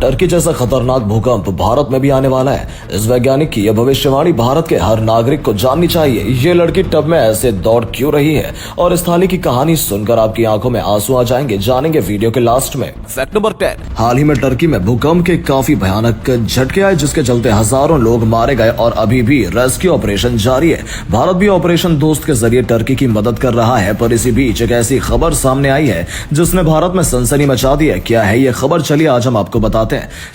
Turkey जैसा खतरनाक भूकंप भारत में भी आने वाला है। इस वैज्ञानिक की यह भविष्यवाणी भारत के हर नागरिक को जाननी चाहिए। ये लड़की टब में ऐसे दौड़ क्यों रही है और इस थाली की कहानी सुनकर आपकी आंखों में आंसू आ जाएंगे, जानेंगे वीडियो के लास्ट में। फैक्ट नंबर 10, हाल ही में टर्की में भूकंप के काफी भयानक झटके आए, जिसके चलते हजारों लोग मारे गए और अभी भी रेस्क्यू ऑपरेशन जारी है। भारत भी ऑपरेशन दोस्त के जरिए टर्की की मदद कर रहा है, पर इसी बीच एक ऐसी खबर सामने आई है जिसने भारत में सनसनी मचा दी है। क्या है ये खबर, चलिए आज हम आपको बताते हैं।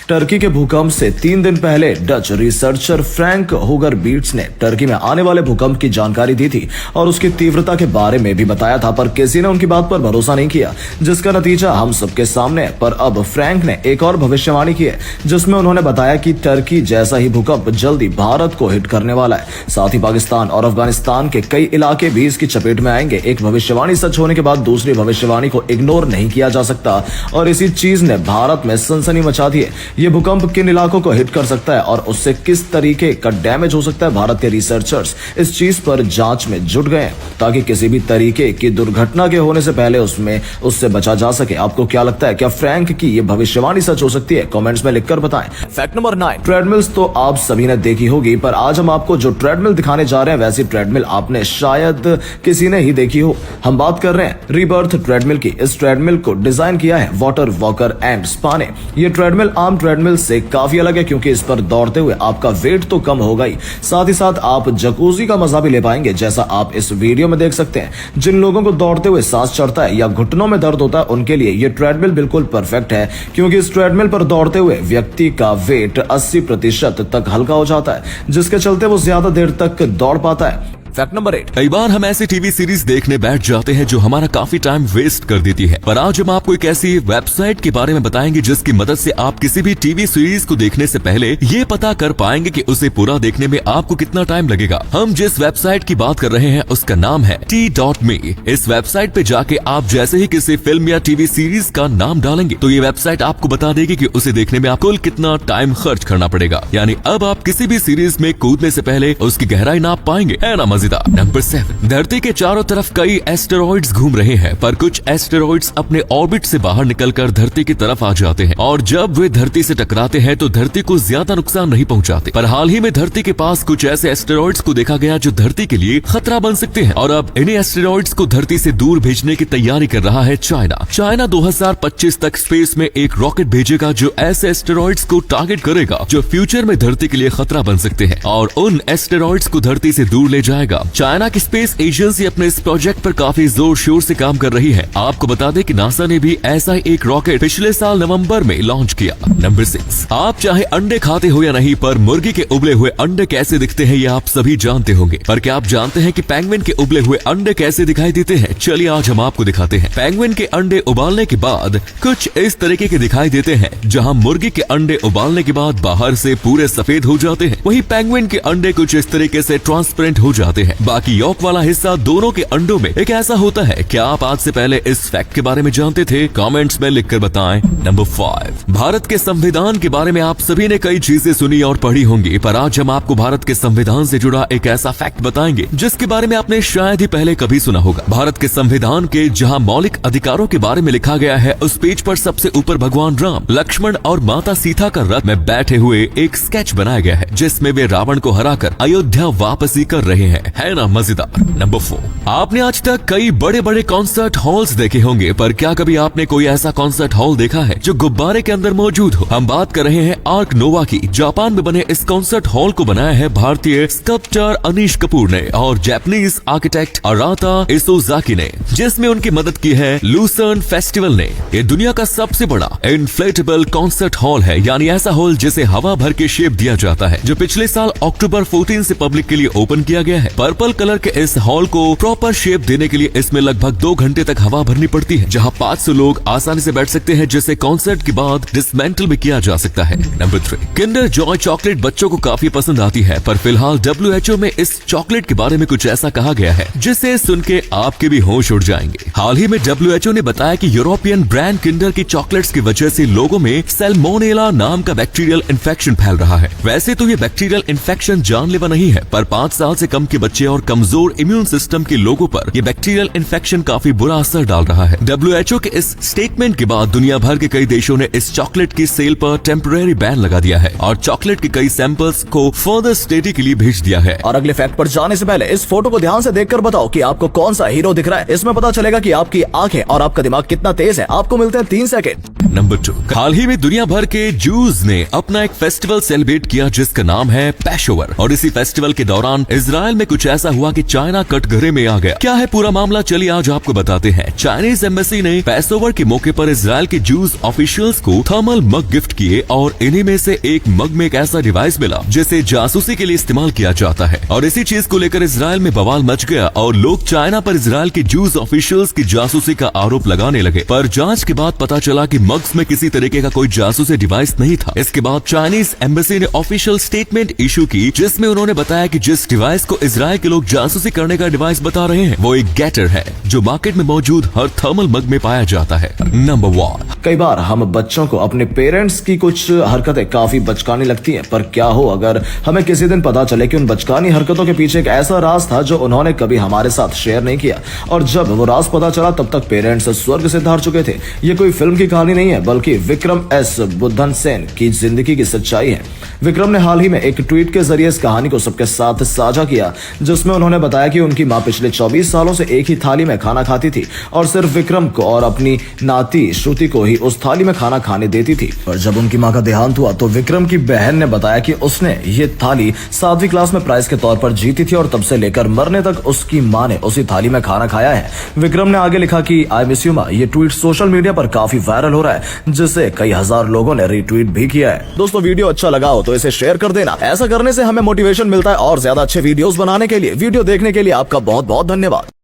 टर्की के भूकंप से 3 दिन पहले डच रिसर्चर फ्रैंक हुगर बीट्स ने टर्की में आने वाले भूकंप की जानकारी दी थी और उसकी तीव्रता के बारे में भी बताया था, पर किसी ने उनकी बात पर भरोसा नहीं किया, जिसका नतीजा हम सबके सामने है। पर अब फ्रैंक ने एक और भविष्यवाणी की है, जिसमें उन्होंने बताया कि टर्की जैसा ही भूकंप जल्दी भारत को हिट करने वाला है। साथ ही पाकिस्तान और अफगानिस्तान के कई इलाके भी इसकी चपेट में आएंगे। एक भविष्यवाणी सच होने के बाद दूसरी भविष्यवाणी को इग्नोर नहीं किया जा सकता और इसी चीज ने भारत में सनसनी मचा दी है। ये भूकंप किन इलाकों को हिट कर सकता है और उससे किस तरीके का डैमेज हो सकता है, भारत के रिसर्चर्स इस चीज पर जांच में जुट गए हैं ताकि किसी भी तरीके की दुर्घटना के होने से पहले उससे बचा जा सके। आपको क्या लगता है, क्या फ्रैंक की ये भविष्यवाणी सच हो सकती है? कमेंट्स में लिखकर बताएं। फैक्ट नंबर 9, ट्रेडमिल्स तो आप सभी ने देखी होगी, पर आज हम आपको जो ट्रेडमिल दिखाने जा रहे हैं वैसी ट्रेडमिल आपने शायद किसी ने ही देखी हो। हम बात कर रहे हैं रीबर्थ ट्रेडमिल की। इस ट्रेडमिल को डिजाइन किया है वाटर वॉकर एंड स्पा ने। ये ट्रेडमिल आम ट्रेडमिल से काफी अलग है, क्योंकि इस पर दौड़ते हुए आपका वेट तो कम होगा ही, साथ ही साथ आप जकूजी का मजा भी ले पाएंगे, जैसा आप इस वीडियो में देख सकते हैं। जिन लोगों को दौड़ते हुए सांस चढ़ता है या घुटनों में दर्द होता है, उनके लिए ये ट्रेडमिल बिल्कुल परफेक्ट है, क्योंकि इस ट्रेडमिल पर दौड़ते हुए व्यक्ति का वेट 80% तक हल्का हो जाता है, जिसके चलते वो ज्यादा देर तक दौड़ पाता है। फैक्ट नंबर 8, कई बार हम ऐसी टीवी सीरीज देखने बैठ जाते हैं जो हमारा काफी टाइम वेस्ट कर देती है, पर आज हम आपको एक ऐसी वेबसाइट के बारे में बताएंगे जिसकी मदद से आप किसी भी टीवी सीरीज को देखने से पहले ये पता कर पाएंगे कि उसे पूरा देखने में आपको कितना टाइम लगेगा। हम जिस वेबसाइट की बात कर रहे हैं उसका नाम है T.me। इस वेबसाइट पे जाके आप जैसे ही किसी फिल्म या टीवी सीरीज का नाम डालेंगे तो ये वेबसाइट आपको बता देगी कि उसे देखने में आपको कुल कितना टाइम खर्च करना पड़ेगा। यानी अब आप किसी भी सीरीज में कूदने से पहले उसकी गहराई नाप पाएंगे, है ना मजेदार। नंबर 7, धरती के चारों तरफ कई एस्टेरॉइड्स घूम रहे हैं, पर कुछ एस्टेरॉइड्स अपने ऑर्बिट से बाहर निकलकर धरती की तरफ आ जाते हैं और जब वे धरती से टकराते हैं तो धरती को ज्यादा नुकसान नहीं पहुंचाते। पर हाल ही में धरती के पास कुछ ऐसे एस्टेरॉइड्स को देखा गया जो धरती के लिए खतरा बन सकते हैं और अब इन्हीं एस्टेरॉइड्स को धरती से दूर भेजने की तैयारी कर रहा है चाइना 2025 तक स्पेस में एक रॉकेट भेजेगा जो ऐसे एस्टेरॉइड्स को टारगेट करेगा जो फ्यूचर में धरती के लिए खतरा बन सकते हैं और उन एस्टेरॉइड्स को धरती से दूर ले जाएगा। चाइना की स्पेस एजेंसी अपने इस प्रोजेक्ट पर काफी जोर शोर से काम कर रही है। आपको बता दें कि नासा ने भी ऐसा ही एक रॉकेट पिछले साल नवंबर में लॉन्च किया। नंबर 6, आप चाहे अंडे खाते हो या नहीं, पर मुर्गी के उबले हुए अंडे कैसे दिखते हैं ये आप सभी जानते होंगे, पर क्या आप जानते हैं कि पेंगुइन के उबले हुए अंडे कैसे दिखाई देते हैं? चलिए आज हम आपको दिखाते हैं। पेंगुइन के अंडे उबालने के बाद कुछ इस तरीके के दिखाई देते हैं, जहाँ मुर्गी के अंडे उबालने के बाद बाहर से पूरे सफेद हो जाते हैं, वही पेंगुइन के अंडे कुछ इस तरीके से ट्रांसपेरेंट हो जाते हैं। बाकी यॉक वाला हिस्सा दोनों के अंडों में एक ऐसा होता है। क्या आप आज से पहले इस फैक्ट के बारे में जानते थे? कमेंट्स में लिखकर बताएं। नंबर 5, भारत के संविधान के बारे में आप सभी ने कई चीजें सुनी और पढ़ी होंगी, पर आज हम आपको भारत के संविधान से जुड़ा एक ऐसा फैक्ट बताएंगे जिसके बारे में आपने शायद ही पहले कभी सुना होगा। भारत के संविधान के जहां मौलिक अधिकारों के बारे में लिखा गया है, उस पेज पर सबसे ऊपर भगवान राम, लक्ष्मण और माता सीता का रथ में बैठे हुए एक स्केच बनाया गया है, जिसमें वे रावण को हराकर अयोध्या वापसी कर रहे हैं, है ना मजेदार। नंबर 4, आपने आज तक कई बड़े बड़े कॉन्सर्ट हॉल्स देखे होंगे, पर क्या कभी आपने कोई ऐसा कॉन्सर्ट हॉल देखा है जो गुब्बारे के अंदर मौजूद हो? हम बात कर रहे हैं आर्क नोवा की। जापान में बने इस कॉन्सर्ट हॉल को बनाया है भारतीय स्कल्पचर अनीश कपूर ने और जापानीज आर्किटेक्ट अराता इसोजाकी ने, जिसमें उनकी मदद की है लूसर्न फेस्टिवल ने। ये दुनिया का सबसे बड़ा इन्फ्लेटेबल कॉन्सर्ट हॉल है, यानी ऐसा हॉल जिसे हवा भर के शेप दिया जाता है, जो पिछले साल अक्टूबर 14 से पब्लिक के लिए ओपन किया गया है। पर्पल कलर के इस हॉल को प्रॉपर शेप देने के लिए इसमें लगभग 2 घंटे तक हवा भरनी पड़ती है, जहां 500 लोग आसानी से बैठ सकते हैं, जिसे कॉन्सर्ट के बाद डिसमेंटल भी किया जा सकता है। नंबर 3, किंडर जॉय चॉकलेट बच्चों को काफी पसंद आती है, पर फिलहाल WHO में इस चॉकलेट के बारे में कुछ ऐसा कहा गया है जिसे सुन के आपके भी होश उड़ जाएंगे। हाल ही में WHO ने बताया कि यूरोपियन ब्रांड किंडर की चॉकलेट्स की वजह से लोगों में सैल्मोनेला नाम का बैक्टीरियल इन्फेक्शन फैल रहा है। वैसे तो ये बैक्टीरियल इन्फेक्शन जानलेवा नहीं है, पर 5 साल से कम के बच्चे और कमजोर इम्यून सिस्टम के लोगों पर ये बैक्टीरियल इन्फेक्शन काफी बुरा असर डाल रहा है। WHO के इस स्टेटमेंट के बाद दुनिया भर के कई देशों ने इस चॉकलेट की सेल पर टेम्पररी बैन लगा दिया है और चॉकलेट के कई सैंपल्स को फर्दर स्टडी के लिए भेज दिया है। और अगले फैक्ट पर जाने से पहले इस फोटो को ध्यान से देखकर बताओ कि आपको कौन सा हीरो दिख रहा है। इसमें पता चलेगा कि आपकी आंखें और आपका दिमाग कितना तेज है। आपको मिलते हैं 3 सेकंड। नंबर 2, हाल ही में दुनिया भर के जूस ने अपना एक फेस्टिवल सेलिब्रेट किया जिसका नाम है पैशओवर। और इसी फेस्टिवल के दौरान इजराइल में कुछ ऐसा हुआ कि चाइना कटघरे में आ गया। क्या है पूरा मामला, चलिए आज आपको बताते हैं। चाइनीज एम्बेसी ने पैशओवर के मौके पर इजराइल के जूस ऑफिशियल्स को थर्मल मग गिफ्ट किए और इन्हीं में से एक मग में एक ऐसा डिवाइस मिला जिसे जासूसी के लिए इस्तेमाल किया जाता है। और इसी चीज को लेकर इजराइल में बवाल मच गया और लोग चाइना पर इजराइल के जूस ऑफिशियल्स की जासूसी का आरोप लगाने लगे। पर जांच के बाद पता चला कि मग्स में किसी तरीके का कोई जासूसी डिवाइस नहीं था। इसके बाद चाइनीज एम्बेसी ने ऑफिशियल स्टेटमेंट इशू की जिसमें उन्होंने बताया कि जिस डिवाइस को इजराइल के लोग जासूसी करने का डिवाइस बता रहे हैं वो एक गैटर है जो मार्केट में मौजूद हर थर्मल मग में पाया जाता है। नंबर 1, कई बार हम बच्चों को अपने पेरेंट्स की कुछ हरकतें काफी बचकानी लगती हैं, पर क्या हो अगर हमें किसी दिन पता चले कि उन बचकानी हरकतों के पीछे एक ऐसा राज था जो उन्होंने कभी हमारे साथ शेयर नहीं किया, और जब वो राज पता चला तब तक पेरेंट्स स्वर्ग से धार चुके थे। ये कोई फिल्म की कहानी नहीं है बल्कि विक्रम एस बुद्धन सेन की जिंदगी की सच्चाई है। विक्रम ने हाल ही में एक ट्वीट के जरिए इस कहानी को सबके साथ साझा किया जिसमें उन्होंने बताया कि उनकी मां पिछले 24 सालों से एक ही थाली में खाना खाती थी और सिर्फ विक्रम को और अपनी नाती श्रुति को ही उस थाली में खाना खाने देती थी। और जब उनकी मां का देहांत हुआ तो विक्रम की बहन ने बताया कि उसने ये थाली 7वीं क्लास में प्राइज के तौर पर जीती थी और तब से लेकर मरने तक उसकी मां ने उसी थाली में खाना खाया है। विक्रम ने आगे लिखा कि आई मिस यू मां। ये ट्वीट सोशल मीडिया पर काफी वायरल हो रहा है जिसे कई हजार लोगों ने रीट्वीट भी किया है। दोस्तों वीडियो अच्छा लगा हो तो इसे शेयर कर देना। ऐसा करने से हमें मोटिवेशन मिलता है और ज्यादा अच्छे वीडियोस बनाने के लिए। वीडियो देखने के लिए आपका बहुत बहुत धन्यवाद।